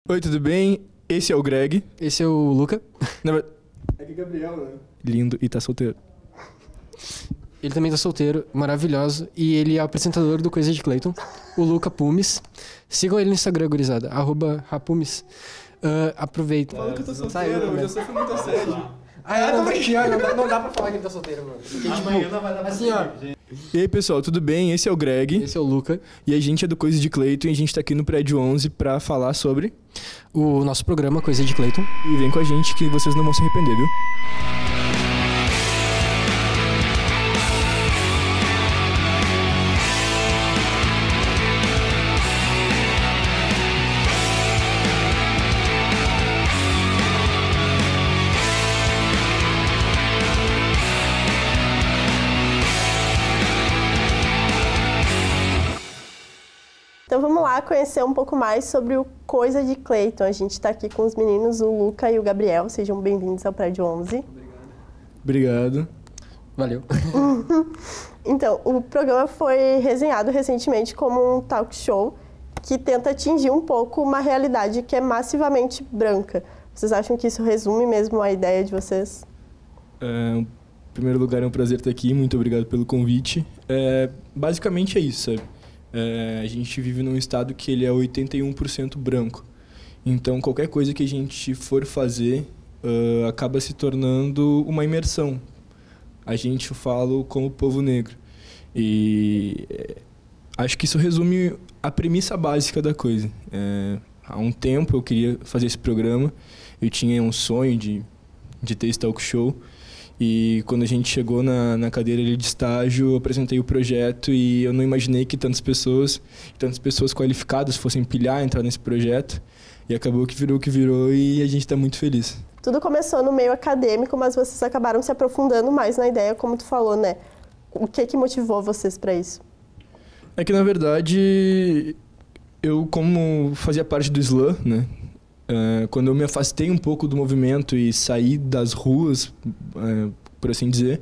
Oi, tudo bem? Esse é o Greg. Esse é o Luca. É que Gabriel, né? Lindo e tá solteiro. Ele também tá solteiro, maravilhoso. E ele é o apresentador do Coisa de Clayton, o Luca Pumes. Sigam ele no Instagram, gurizada, @rapumes. Aproveita. Fala que eu tô solteiro, eu já sofri muito assédio. Não dá pra falar que ele tá solteiro, mano. Porque, Amanhã não vai dar pra assim, ó. E aí, pessoal, tudo bem? Esse é o Greg. Esse é o Luca. E a gente é do Coisa de Clayton e a gente tá aqui no Prédio 11 pra falar sobre... O nosso programa, Coisa de Clayton. E vem com a gente que vocês não vão se arrepender, viu? Então vamos lá conhecer um pouco mais sobre o Coisa de Clayton. A gente está aqui com os meninos, o Luca e o Gabriel. Sejam bem-vindos ao Prédio 11. Obrigado. Valeu. Então, o programa foi resenhado recentemente como um talk show que tenta atingir um pouco uma realidade que é massivamente branca. Vocês acham que isso resume mesmo a ideia de vocês? Em primeiro lugar, é um prazer estar aqui. Muito obrigado pelo convite. Basicamente é isso, sabe? A gente vive num estado que ele é 81% branco. Então, qualquer coisa que a gente for fazer acaba se tornando uma imersão. A gente fala como povo negro. E acho que isso resume a premissa básica da coisa. Há um tempo eu queria fazer esse programa. Eu tinha um sonho de ter esse talk show. E quando a gente chegou na cadeira ali de estágio, eu apresentei o projeto e eu não imaginei que tantas pessoas qualificadas fossem pilhar, entrar nesse projeto. E acabou que virou o que virou e a gente está muito feliz. Tudo começou no meio acadêmico, mas vocês acabaram se aprofundando mais na ideia, como tu falou, né? O que motivou vocês para isso? É que, na verdade, eu, como fazia parte do slam, né? Quando eu me afastei um pouco do movimento e saí das ruas, por assim dizer,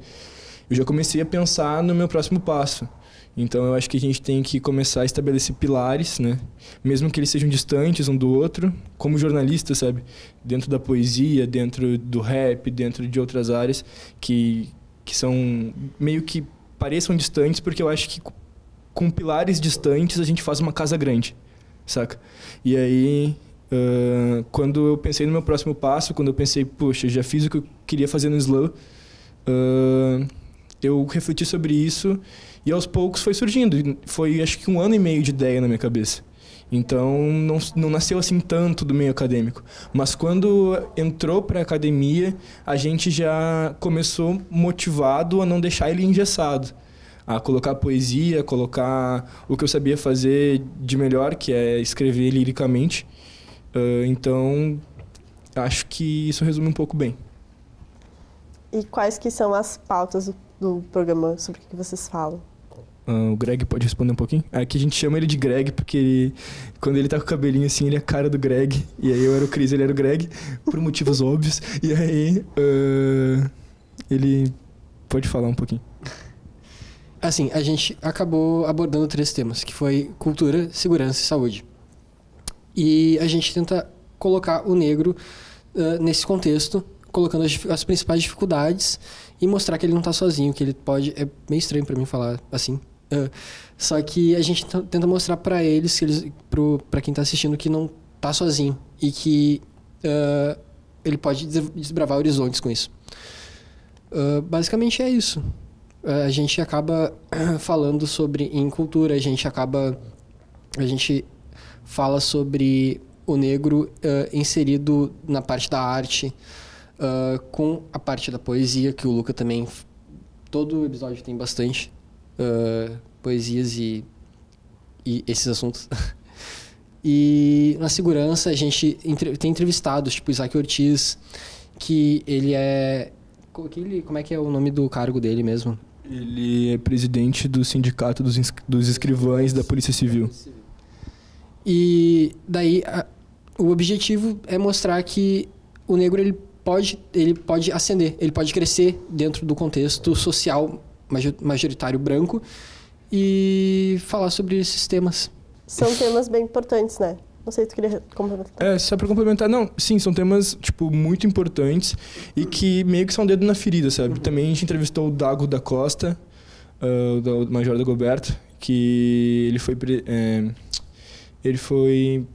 eu já comecei a pensar no meu próximo passo. Então, eu acho que a gente tem que começar a estabelecer pilares, né? Mesmo que eles sejam distantes um do outro, como jornalista, sabe? Dentro da poesia, dentro do rap, dentro de outras áreas que são meio que pareçam distantes, porque eu acho que com pilares distantes a gente faz uma casa grande, saca? E aí... quando eu pensei no meu próximo passo, quando eu pensei, poxa, já fiz o que eu queria fazer no slam, eu refleti sobre isso e aos poucos foi surgindo. Foi, acho que 1 ano e meio de ideia na minha cabeça. Então, não nasceu assim tanto do meio acadêmico. Mas quando entrou para a academia, a gente já começou motivado a não deixar ele engessado. A colocar poesia, colocar o que eu sabia fazer de melhor, que é escrever liricamente. Então, acho que isso resume um pouco bem. E quais que são as pautas do programa, sobre o que vocês falam? O Greg pode responder um pouquinho? Aqui a gente chama ele de Greg, porque quando ele tá com o cabelinho assim, ele é a cara do Greg. E aí eu era o Chris, ele era o Greg, por motivos óbvios. E aí, ele pode falar um pouquinho. Assim, a gente acabou abordando 3 temas, que foi cultura, segurança e saúde. E a gente tenta colocar o negro nesse contexto, colocando as principais dificuldades e mostrar que ele não está sozinho, que ele pode... É meio estranho para mim falar assim. Só que a gente tenta mostrar para eles, para quem está assistindo, que não está sozinho e que ele pode desbravar horizontes com isso. Basicamente é isso. A gente acaba falando sobre em cultura, a gente fala sobre o negro inserido na parte da arte, com a parte da poesia, que o Luca também... Todo episódio tem bastante poesias e esses assuntos. E na segurança a gente tem entrevistados, tipo Isaac Ortiz, que ele é... Como é que é o nome do cargo dele mesmo? Ele é presidente do sindicato dos escrivães da Polícia Civil. E daí o objetivo é mostrar que o negro ele pode ascender, ele pode crescer dentro do contexto social majoritário branco e falar sobre esses temas. São temas bem importantes, né? Não sei se tu queria complementar. Só pra complementar, não, sim, são temas, tipo, muito importantes e que meio que são dedo na ferida, sabe? Também a gente entrevistou o Dago da Costa, o Major Dagoberto, que ele foi,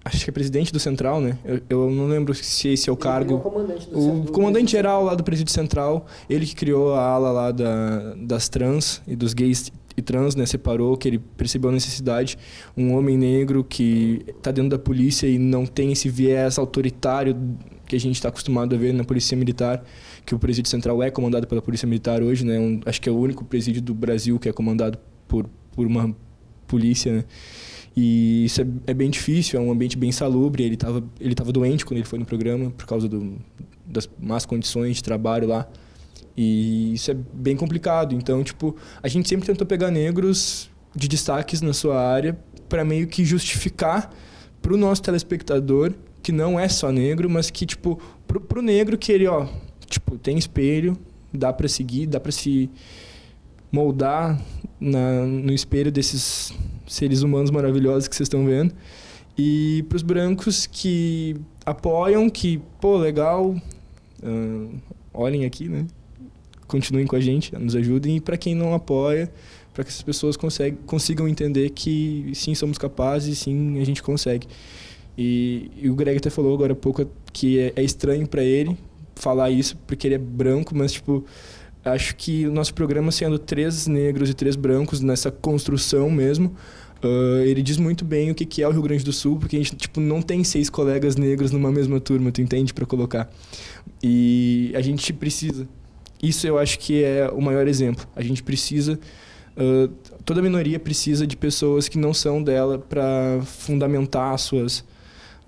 acho que é presidente do Central, né? Eu não lembro se esse é o cargo. O comandante geral lá do Presídio Central, ele que criou a ala lá das trans e dos gays e trans, né? Separou, que ele percebeu a necessidade. Um homem negro que está dentro da polícia e não tem esse viés autoritário que a gente está acostumado a ver na Polícia Militar, que o Presídio Central é comandado pela Polícia Militar hoje, né? Acho que é o único presídio do Brasil que é comandado por uma polícia, né? E isso é bem difícil, é um ambiente bem insalubre. Ele tava doente quando ele foi no programa por causa das más condições de trabalho lá. E isso é bem complicado. Então, tipo, a gente sempre tentou pegar negros de destaques na sua área para meio que justificar pro nosso telespectador que não é só negro, mas que, tipo, pro negro que ele, tipo, tem espelho, dá para seguir, dá para se moldar no espelho desses seres humanos maravilhosos que vocês estão vendo. E para os brancos que apoiam, que, pô, legal, olhem aqui, né? Continuem com a gente, nos ajudem. E para quem não apoia, para que essas pessoas consigam entender que sim, somos capazes, sim, a gente consegue. E o Greg até falou agora há pouco que é estranho para ele falar isso, porque ele é branco, mas, tipo, acho que o nosso programa, sendo 3 negros e 3 brancos nessa construção mesmo, ele diz muito bem o que é o Rio Grande do Sul, porque a gente, tipo, não tem 6 colegas negros numa mesma turma, tu entende, para colocar. E a gente precisa. Isso eu acho que é o maior exemplo. A gente precisa... toda minoria precisa de pessoas que não são dela para fundamentar as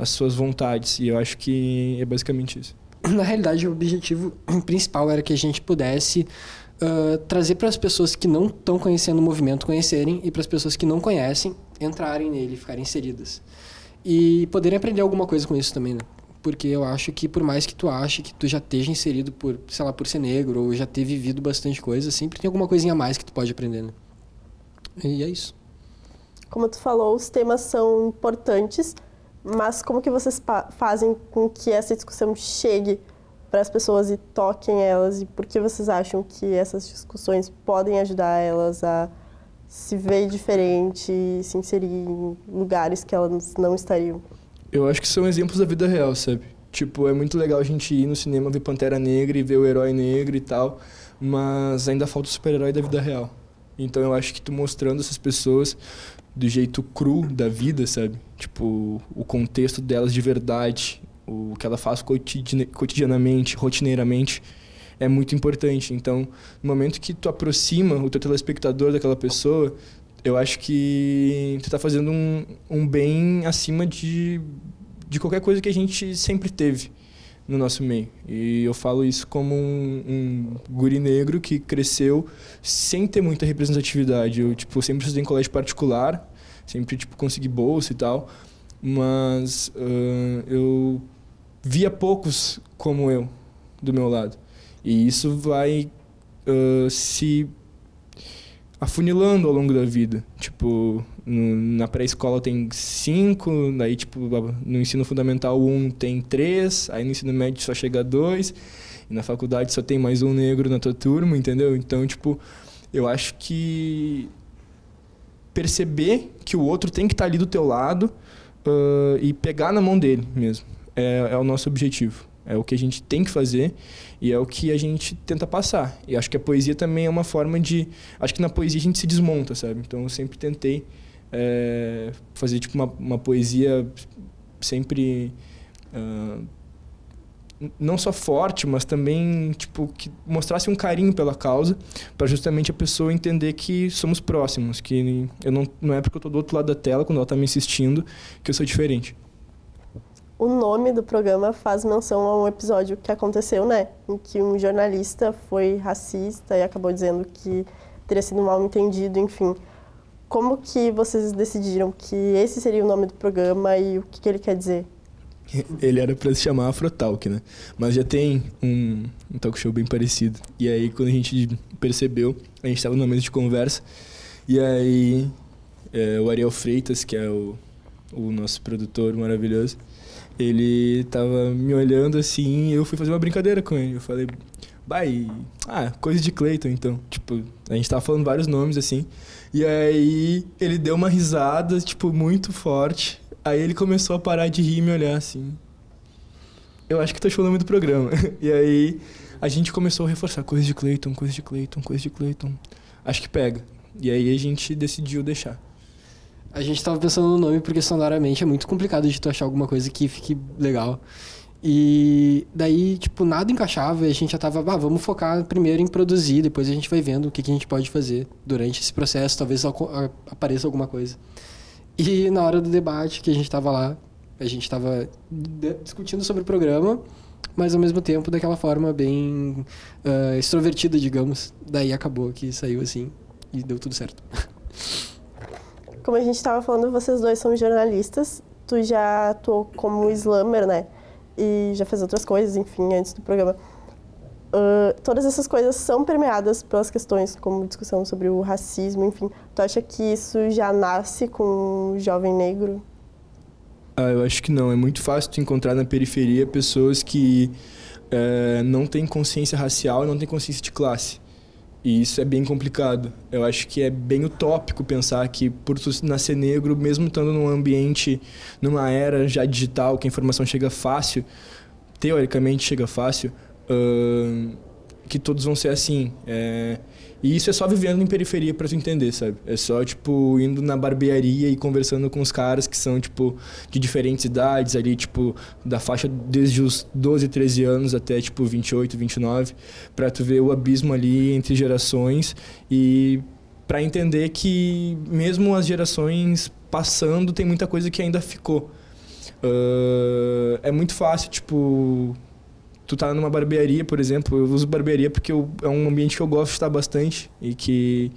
suas vontades. E eu acho que é basicamente isso. Na realidade, o objetivo principal era que a gente pudesse trazer para as pessoas que não estão conhecendo o movimento conhecerem, e para as pessoas que não conhecem entrarem nele, ficarem inseridas. E poderem aprender alguma coisa com isso também, né? Porque eu acho que por mais que tu ache que tu já esteja inserido por, sei lá, por ser negro, ou já ter vivido bastante coisa, sempre tem alguma coisinha a mais que tu pode aprender, né? E é isso. Como tu falou, os temas são importantes, mas como que vocês fazem com que essa discussão chegue para as pessoas e toquem elas? E por que vocês acham que essas discussões podem ajudar elas a se ver diferente e se inserir em lugares que elas não estariam? Eu acho que são exemplos da vida real, sabe? Tipo, é muito legal a gente ir no cinema ver Pantera Negra e ver o herói negro e tal, mas ainda falta o super-herói da vida real. Então eu acho que tu mostrando essas pessoas do jeito cru da vida, sabe? Tipo, o contexto delas de verdade, o que ela faz cotidianamente, rotineiramente, é muito importante. Então, no momento que tu aproxima o teu telespectador daquela pessoa, eu acho que tu tá fazendo um bem acima de qualquer coisa que a gente sempre teve no nosso meio. E eu falo isso como um guri negro que cresceu sem ter muita representatividade. Eu, tipo, sempre estudei em colégio particular, sempre, tipo, consegui bolsa e tal, mas eu via poucos como eu do meu lado. E isso vai se afunilando ao longo da vida. Tipo, na pré-escola tem 5, daí, tipo, no ensino fundamental 1 tem 3, aí no ensino médio só chega a 2, e na faculdade só tem mais um negro na tua turma, entendeu? Então, tipo, eu acho que perceber que o outro tem que estar ali do teu lado e pegar na mão dele mesmo é o nosso objetivo. É o que a gente tem que fazer e é o que a gente tenta passar. E acho que a poesia também é uma forma de... Acho que na poesia a gente se desmonta, sabe? Então eu sempre tentei fazer tipo uma poesia sempre... não só forte, mas também tipo, que mostrasse um carinho pela causa, para justamente a pessoa entender que somos próximos, que eu não é porque eu estou do outro lado da tela, quando ela está me assistindo, que eu sou diferente. O nome do programa faz menção a um episódio que aconteceu, né? Em que um jornalista foi racista e acabou dizendo que teria sido mal entendido, enfim. Como que vocês decidiram que esse seria o nome do programa e o que ele quer dizer? Ele era para se chamar Afrotalk, né? Mas já tem um talk show bem parecido. E aí, quando a gente percebeu, a gente estava numa mesa de conversa, e aí o Ariel Freitas, que é o o nosso produtor maravilhoso, ele tava me olhando assim e eu fui fazer uma brincadeira com ele. Eu falei, coisa de Clayton, então. Tipo, a gente tava falando vários nomes, assim. E aí ele deu uma risada, tipo, muito forte. Aí ele começou a parar de rir e me olhar assim. Eu acho que tô falando muito do programa. E aí a gente começou a reforçar coisa de Clayton, coisa de Clayton, coisa de Clayton. Acho que pega. E aí a gente decidiu deixar. A gente tava pensando no nome porque sonoramente é muito complicado de tu achar alguma coisa que fique legal. E daí, tipo, nada encaixava e a gente já tava, vamos focar primeiro em produzir, depois a gente vai vendo o que a gente pode fazer durante esse processo, talvez apareça alguma coisa. E na hora do debate que a gente tava lá, a gente tava discutindo sobre o programa, mas ao mesmo tempo daquela forma bem extrovertida, digamos. Daí acabou que saiu assim e deu tudo certo. Como a gente estava falando, vocês dois são jornalistas, tu já atuou como slammer, né? E já fez outras coisas, enfim, antes do programa. Todas essas coisas são permeadas pelas questões como discussão sobre o racismo, enfim. Tu acha que isso já nasce com o jovem negro? Eu acho que não. É muito fácil tu encontrar na periferia pessoas que não têm consciência racial e não têm consciência de classe. E isso é bem complicado. Eu acho que é bem utópico pensar que por tu nascer negro, mesmo estando num ambiente, numa era já digital, que a informação chega fácil, teoricamente chega fácil, que todos vão ser assim. E isso é só vivendo em periferia pra tu entender, sabe? É só, tipo, indo na barbearia e conversando com os caras que são, tipo, de diferentes idades ali, tipo, da faixa desde os 12, 13 anos até, tipo, 28, 29, pra tu ver o abismo ali entre gerações e pra entender que mesmo as gerações passando, tem muita coisa que ainda ficou. É muito fácil, tipo... Tu tá numa barbearia, por exemplo, eu uso barbearia porque é um ambiente que eu gosto de estar bastante e que,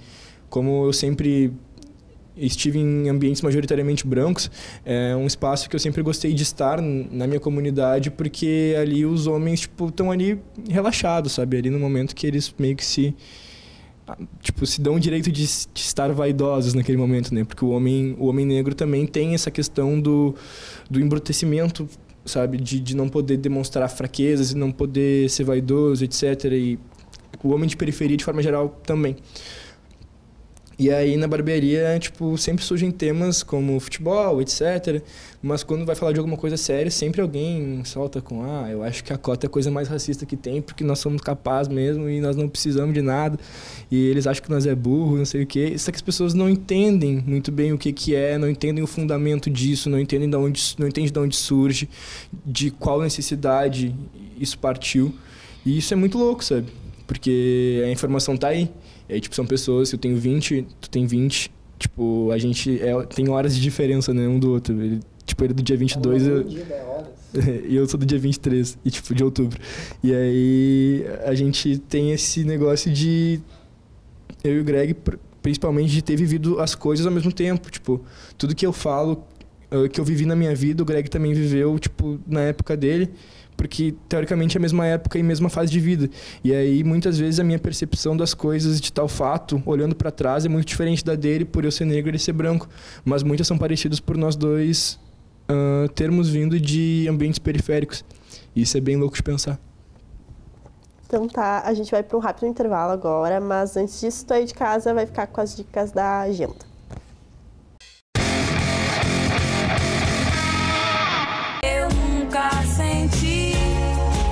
como eu sempre estive em ambientes majoritariamente brancos, é um espaço que eu sempre gostei de estar na minha comunidade porque ali os homens, tipo, estão ali relaxados, sabe? Ali no momento que eles meio que se dão o direito de estar vaidosos naquele momento, né? Porque o homem negro também tem essa questão do embrutecimento, sabe, de não poder demonstrar fraquezas e não poder ser vaidoso, etc. E o homem de periferia, de forma geral, também. E aí, na barbearia, tipo, sempre surgem temas como futebol, etc. Mas quando vai falar de alguma coisa séria, sempre alguém solta com eu acho que a cota é a coisa mais racista que tem, porque nós somos capazes mesmo e nós não precisamos de nada. E eles acham que nós é burro, não sei o quê. Só que as pessoas não entendem muito bem o que é, não entendem o fundamento disso, não entendem de onde surge, de qual necessidade isso partiu. E isso é muito louco, sabe? Porque a informação tá aí. E aí, tipo, são pessoas, eu tenho 20, tu tem 20, tipo, a gente tem horas de diferença, né, um do outro. Ele é do dia 22 e eu sou do dia 23, e, tipo, de outubro. E aí, a gente tem esse negócio de... Eu e o Greg, principalmente, de ter vivido as coisas ao mesmo tempo. Tipo, tudo que eu falo, que eu vivi na minha vida, o Greg também viveu, tipo, na época dele. Porque, teoricamente, é a mesma época e mesma fase de vida. E aí, muitas vezes, a minha percepção das coisas de tal fato, olhando para trás, é muito diferente da dele, por eu ser negro e ele ser branco. Mas muitas são parecidas por nós dois termos vindo de ambientes periféricos. E isso é bem louco de pensar. Então tá, a gente vai para um rápido intervalo agora, mas antes disso, tu aí de casa vai ficar com as dicas da agenda. Eu nunca senti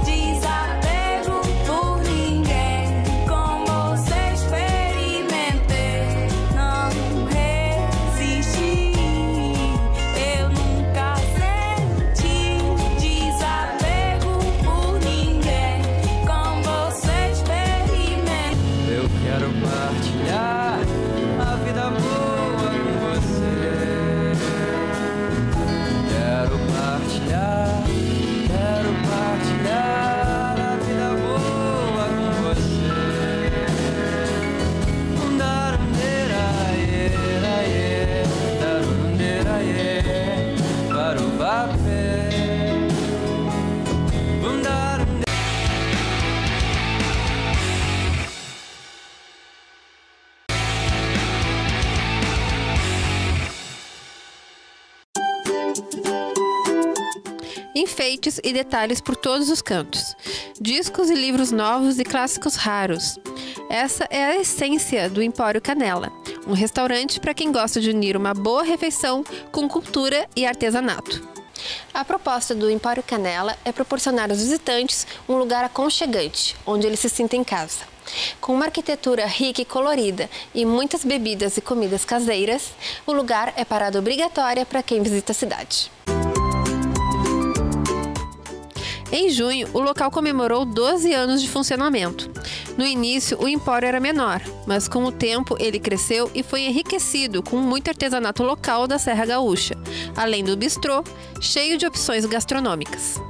desapego por ninguém, com você experimentei, não resisti. Eu nunca senti desapego por ninguém, com você experimentei. Eu quero partilhar a vida boa. enfeites e detalhes por todos os cantos, discos e livros novos e clássicos raros. Essa é a essência do Empório Canela, um restaurante para quem gosta de unir uma boa refeição com cultura e artesanato. A proposta do Empório Canela é proporcionar aos visitantes um lugar aconchegante, onde eles se sintam em casa. Com uma arquitetura rica e colorida e muitas bebidas e comidas caseiras, o lugar é parada obrigatória para quem visita a cidade. Em junho, o local comemorou 12 anos de funcionamento. No início, o empório era menor, mas com o tempo ele cresceu e foi enriquecido com muito artesanato local da Serra Gaúcha, além do bistrô, cheio de opções gastronômicas.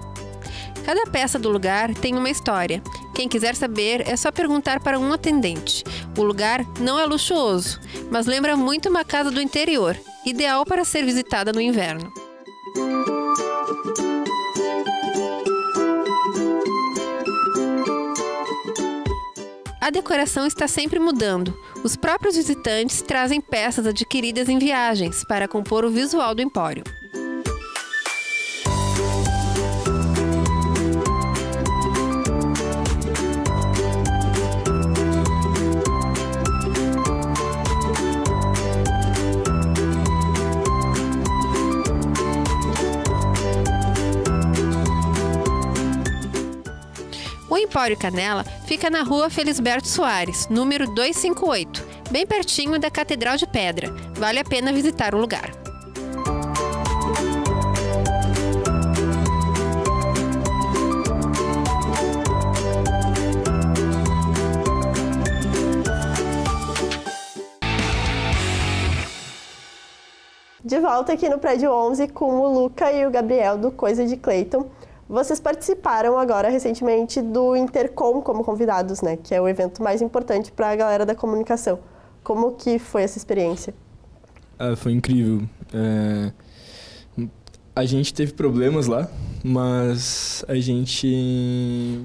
Cada peça do lugar tem uma história. Quem quiser saber, é só perguntar para um atendente. O lugar não é luxuoso, mas lembra muito uma casa do interior, ideal para ser visitada no inverno. A decoração está sempre mudando. Os próprios visitantes trazem peças adquiridas em viagens para compor o visual do empório. O Empório Canela fica na rua Felisberto Soares, número 258, bem pertinho da Catedral de Pedra. Vale a pena visitar o lugar. De volta aqui no Prédio 11 com o Luca e o Gabriel do Coisa de Clayton. Vocês participaram agora recentemente do Intercom como convidados, né? Que é o evento mais importante para a galera da comunicação. Como que foi essa experiência? Foi incrível. A gente teve problemas lá, mas a gente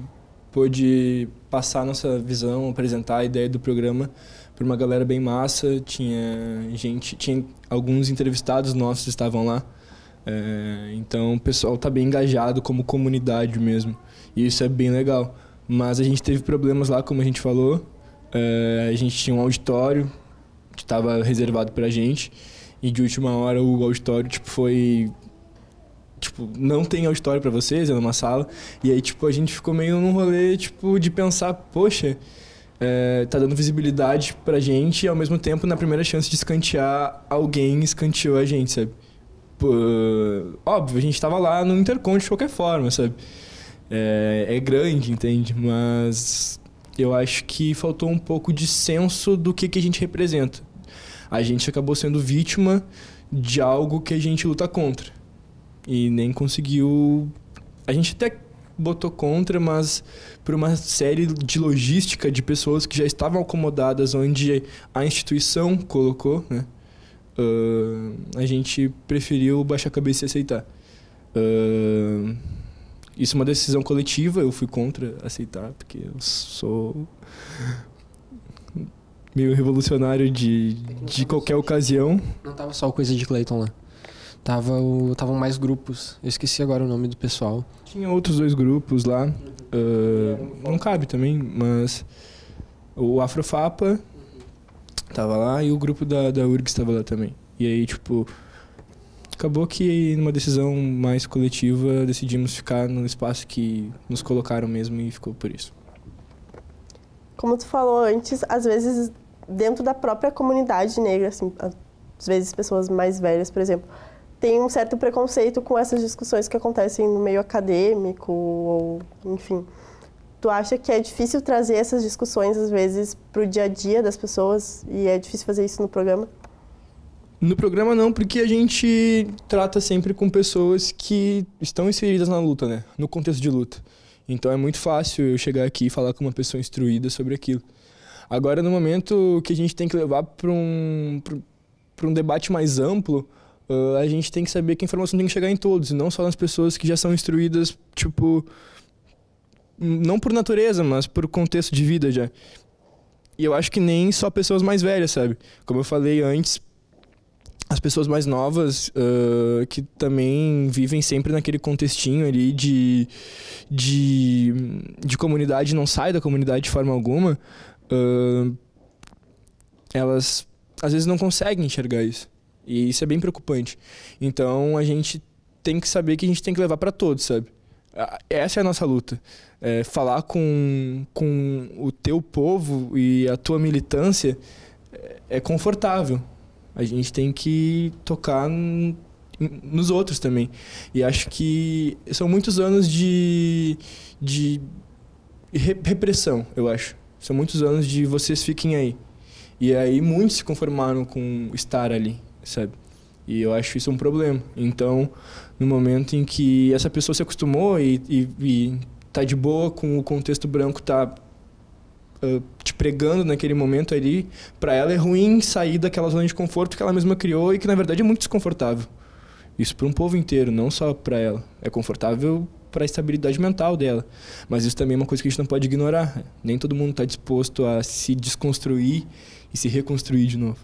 pôde passar nossa visão, apresentar a ideia do programa para uma galera bem massa. Tinha alguns entrevistados nossos estavam lá. Então o pessoal tá bem engajado como comunidade mesmo, e isso é bem legal. Mas a gente teve problemas lá, como a gente falou. A gente tinha um auditório que estava reservado pra gente, e de última hora o auditório não tem auditório pra vocês, é numa sala. E aí a gente ficou meio num rolê de pensar, poxa, tá dando visibilidade pra gente, e ao mesmo tempo, na primeira chance de escantear, alguém escanteou a gente, sabe? Óbvio, a gente tava lá no Intercom de qualquer forma, sabe? É grande, entende? Mas eu acho que faltou um pouco de senso do que a gente representa. A gente acabou sendo vítima de algo que a gente luta contra. E nem conseguiu... A gente até botou contra, mas por uma série de logística de pessoas que já estavam acomodadas onde a instituição colocou, né? A gente preferiu baixar a cabeça e aceitar. Isso é uma decisão coletiva, eu fui contra aceitar, porque eu sou meio revolucionário de qualquer ocasião. Não tava só o Coisa de Clayton lá. Tavam mais grupos. Eu esqueci agora o nome do pessoal. Tinha outros 2 grupos lá. Não cabe também, mas o Afrofapa tava lá, e o grupo da URGS estava lá também. E aí, acabou que numa decisão mais coletiva decidimos ficar no espaço que nos colocaram mesmo, e ficou por isso. Como tu falou antes, às vezes dentro da própria comunidade negra, assim, às vezes pessoas mais velhas, por exemplo, tem um certo preconceito com essas discussões que acontecem no meio acadêmico, ou enfim. Tu acha que é difícil trazer essas discussões, às vezes, para o dia a dia das pessoas, e é difícil fazer isso no programa? No programa não, porque a gente trata sempre com pessoas que estão inseridas na luta, né? No contexto de luta. Então é muito fácil eu chegar aqui e falar com uma pessoa instruída sobre aquilo. Agora, no momento que a gente tem que levar para um debate mais amplo, a gente tem que saber que a informação tem que chegar em todos, e não só nas pessoas que já são instruídas, não por natureza, mas por contexto de vida já. E eu acho que nem só pessoas mais velhas, sabe? Como eu falei antes, as pessoas mais novas que também vivem sempre naquele contextinho ali de comunidade, não sai da comunidade de forma alguma, elas às vezes não conseguem enxergar isso. E isso é bem preocupante. Então a gente tem que saber que a gente tem que levar para todos, sabe? Essa é a nossa luta. Falar com o teu povo e a tua militância é confortável. A gente tem que tocar nos outros também. E acho que são muitos anos de repressão, eu acho. São muitos anos de vocês fiquem aí. E aí muitos se conformaram com estar ali, sabe? E eu acho isso um problema. Então, no momento em que essa pessoa se acostumou e tá de boa com o contexto branco, tá te pregando naquele momento ali, para ela é ruim sair daquela zona de conforto que ela mesma criou e que na verdade é muito desconfortável. Isso para um povo inteiro, não só para ela. É confortável para a estabilidade mental dela, mas isso também é uma coisa que a gente não pode ignorar. Nem todo mundo está disposto a se desconstruir e se reconstruir de novo.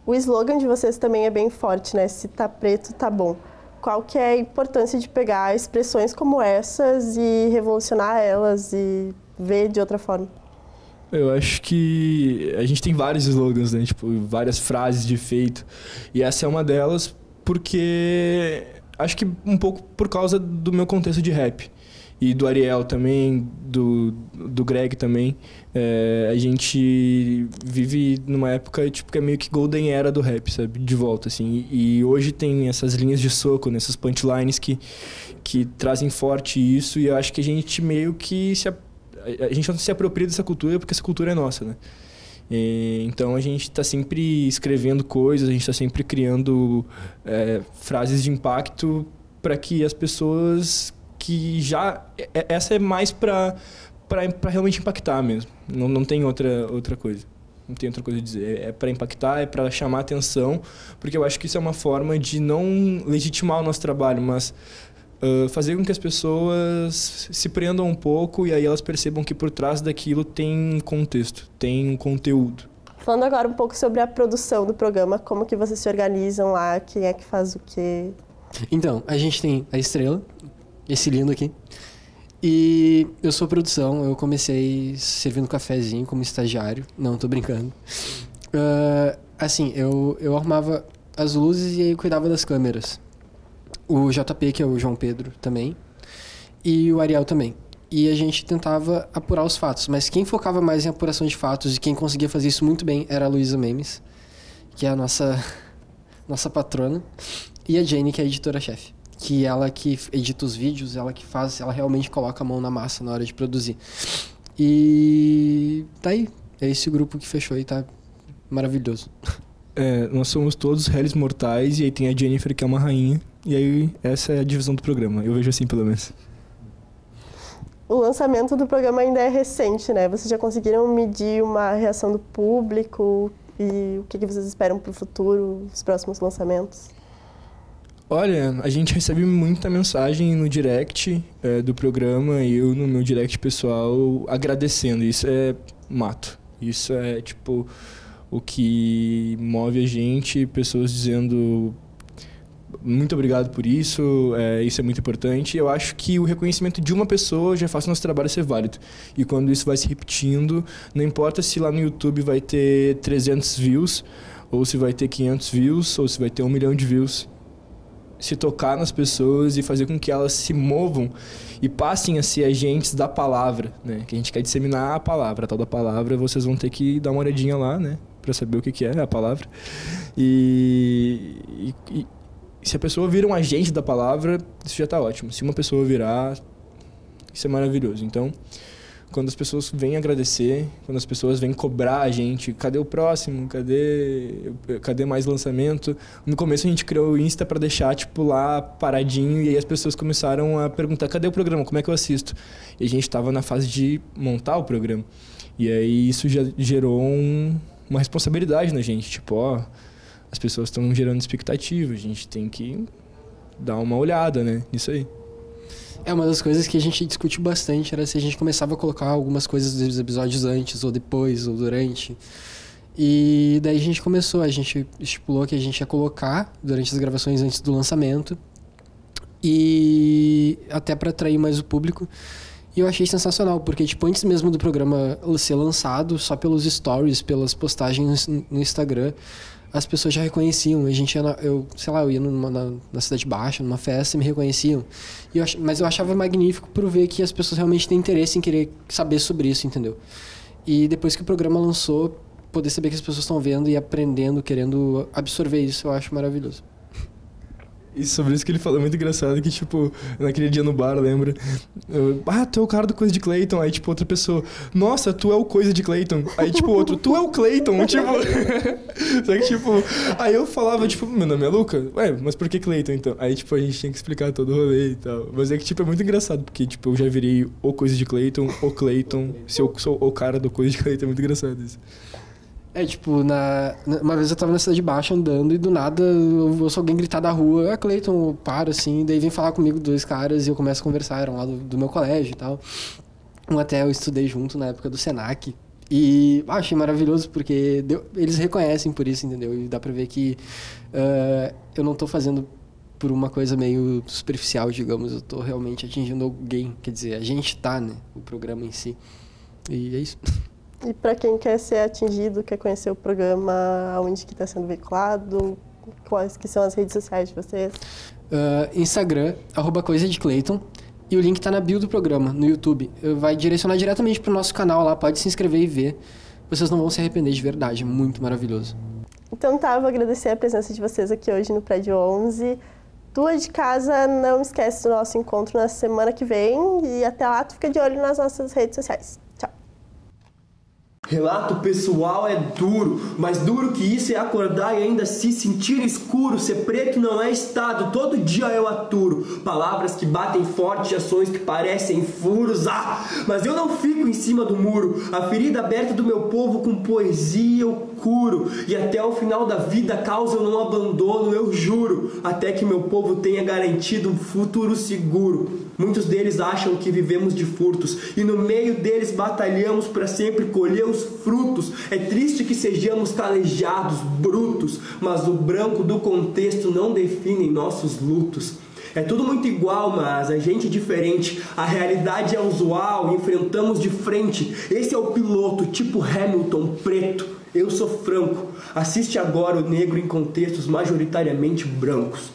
O slogan de vocês também é bem forte, né? Se tá preto, tá bom. Qual que é a importância de pegar expressões como essas e revolucionar elas e ver de outra forma? Eu acho que a gente tem vários slogans, né? Tipo, várias frases de efeito. E essa é uma delas porque acho que um pouco por causa do meu contexto de rap. E do Ariel também, do Greg também. A gente vive numa época tipo, que é meio que golden era do rap, sabe? De volta, assim. E hoje tem essas linhas de soco, né? Essas punchlines que trazem forte isso. E eu acho que a gente meio que a gente não se apropria dessa cultura porque essa cultura é nossa, né? Então a gente está sempre escrevendo coisas, a gente está sempre criando frases de impacto para que as pessoas que já... Essa é mais para realmente impactar mesmo. Não tem outra coisa. Não tem outra coisa a dizer. É para impactar, é para chamar atenção, porque eu acho que isso é uma forma de não legitimar o nosso trabalho, mas fazer com que as pessoas se prendam um pouco e aí elas percebam que por trás daquilo tem um contexto, tem um conteúdo. Falando agora um pouco sobre a produção do programa, como que vocês se organizam lá, quem é que faz o quê? Então, a gente tem a Estrela, esse lindo aqui, e eu sou produção, eu comecei servindo cafezinho como estagiário, não, tô brincando. Assim, eu arrumava as luzes e aí eu cuidava das câmeras. O JP, que é o João Pedro, também. E o Ariel também. E a gente tentava apurar os fatos. Mas quem focava mais em apuração de fatos e quem conseguia fazer isso muito bem era a Luísa Memes, que é a nossa patrona. E a Jane, que é a editora-chefe. Que ela que edita os vídeos, ela que faz... Ela realmente coloca a mão na massa na hora de produzir. E tá aí. É esse grupo que fechou e tá maravilhoso. Nós somos todos réis mortais e aí tem a Jennifer, que é uma rainha. E aí, essa é a divisão do programa. Eu vejo assim, pelo menos. O lançamento do programa ainda é recente, né? Vocês já conseguiram medir uma reação do público e o que vocês esperam para o futuro, os próximos lançamentos? Olha, a gente recebe muita mensagem no direct do programa e eu no meu direct pessoal agradecendo. Isso é mato. Isso é, tipo, o que move a gente, pessoas dizendo... Muito obrigado por isso, isso é muito importante. Eu acho que o reconhecimento de uma pessoa já faz o nosso trabalho ser válido. E quando isso vai se repetindo, não importa se lá no YouTube vai ter 300 views, ou se vai ter 500 views, ou se vai ter 1 milhão de views. Se tocar nas pessoas e fazer com que elas se movam e passem a ser agentes da palavra, né? Que a gente quer disseminar a palavra, a tal da palavra, vocês vão ter que dar uma olhadinha lá, né? Pra saber o que é a palavra. E se a pessoa vira um agente da palavra, isso já está ótimo. Se uma pessoa virar, isso é maravilhoso. Então, quando as pessoas vêm agradecer, quando as pessoas vêm cobrar a gente, cadê o próximo? Cadê mais lançamento? No começo a gente criou o Insta para deixar tipo lá paradinho e aí as pessoas começaram a perguntar, cadê o programa? Como é que eu assisto? E a gente estava na fase de montar o programa. E aí isso já gerou uma responsabilidade na gente, tipo, as pessoas estão gerando expectativa, a gente tem que dar uma olhada, né, nisso aí. Uma das coisas que a gente discutiu bastante era se a gente começava a colocar algumas coisas dos episódios antes, ou depois, ou durante. E daí a gente estipulou que a gente ia colocar durante as gravações antes do lançamento. E até para atrair mais o público. E eu achei sensacional, porque tipo, antes mesmo do programa ser lançado, só pelos stories, pelas postagens no Instagram, as pessoas já reconheciam. A gente ia eu ia na Cidade Baixa, numa festa, e me reconheciam. Mas eu achava magnífico por ver que as pessoas realmente têm interesse em querer saber sobre isso, entendeu? E depois que o programa lançou, poder saber que as pessoas estão vendo e aprendendo, querendo absorver isso, eu acho maravilhoso. E sobre isso que ele falou, é muito engraçado, que, tipo, naquele dia no bar, lembra? Tu é o cara do Coisa de Clayton. Aí, tipo, outra pessoa, nossa, tu é o Coisa de Clayton. Aí, tipo, outro, tu é o Clayton, tipo... Só que, tipo... Aí eu falava, tipo, meu nome é Luca? Ué, mas por que Clayton, então? Aí, tipo, a gente tinha que explicar todo o rolê e tal. Mas é que, tipo, é muito engraçado, porque, tipo, eu já virei o Coisa de Clayton, o Clayton. Se eu sou o cara do Coisa de Clayton, é muito engraçado isso. Tipo, uma vez eu tava na Cidade Baixa andando e do nada eu ouço alguém gritar da rua, Clayton, eu paro assim, daí vem falar comigo 2 caras e eu começo a conversar, eram lá do meu colégio e tal. Até eu estudei junto na época do Senac. E achei maravilhoso porque eles reconhecem por isso, entendeu? E dá pra ver que eu não tô fazendo por uma coisa meio superficial, digamos, eu tô realmente atingindo alguém, quer dizer, a gente tá, né, o programa em si. E é isso. E para quem quer ser atingido, quer conhecer o programa, aonde que está sendo veiculado, quais que são as redes sociais de vocês? Instagram, @coisadeclayton, e o link está na bio do programa, no YouTube. Vai direcionar diretamente para o nosso canal lá, pode se inscrever e ver. Vocês não vão se arrepender de verdade, é muito maravilhoso. Então tá, eu vou agradecer a presença de vocês aqui hoje no Prédio 11. Tua de casa, não esquece do nosso encontro na semana que vem e até lá tu fica de olho nas nossas redes sociais. Tchau! Relato pessoal é duro, mais duro que isso é acordar e ainda se sentir escuro. Ser preto não é estado, todo dia eu aturo palavras que batem forte, ações que parecem furos. Mas eu não fico em cima do muro. A ferida aberta do meu povo com poesia eu curo. E até o final da vida, causa eu não abandono, eu juro, até que meu povo tenha garantido um futuro seguro. Muitos deles acham que vivemos de furtos e no meio deles batalhamos para sempre colher os frutos. É triste que sejamos calejados, brutos, mas o branco do contexto não define nossos lutos. É tudo muito igual, mas a gente é diferente. A realidade é usual, enfrentamos de frente. Esse é o piloto, tipo Hamilton, preto. Eu sou franco. Assiste agora o negro em contextos majoritariamente brancos.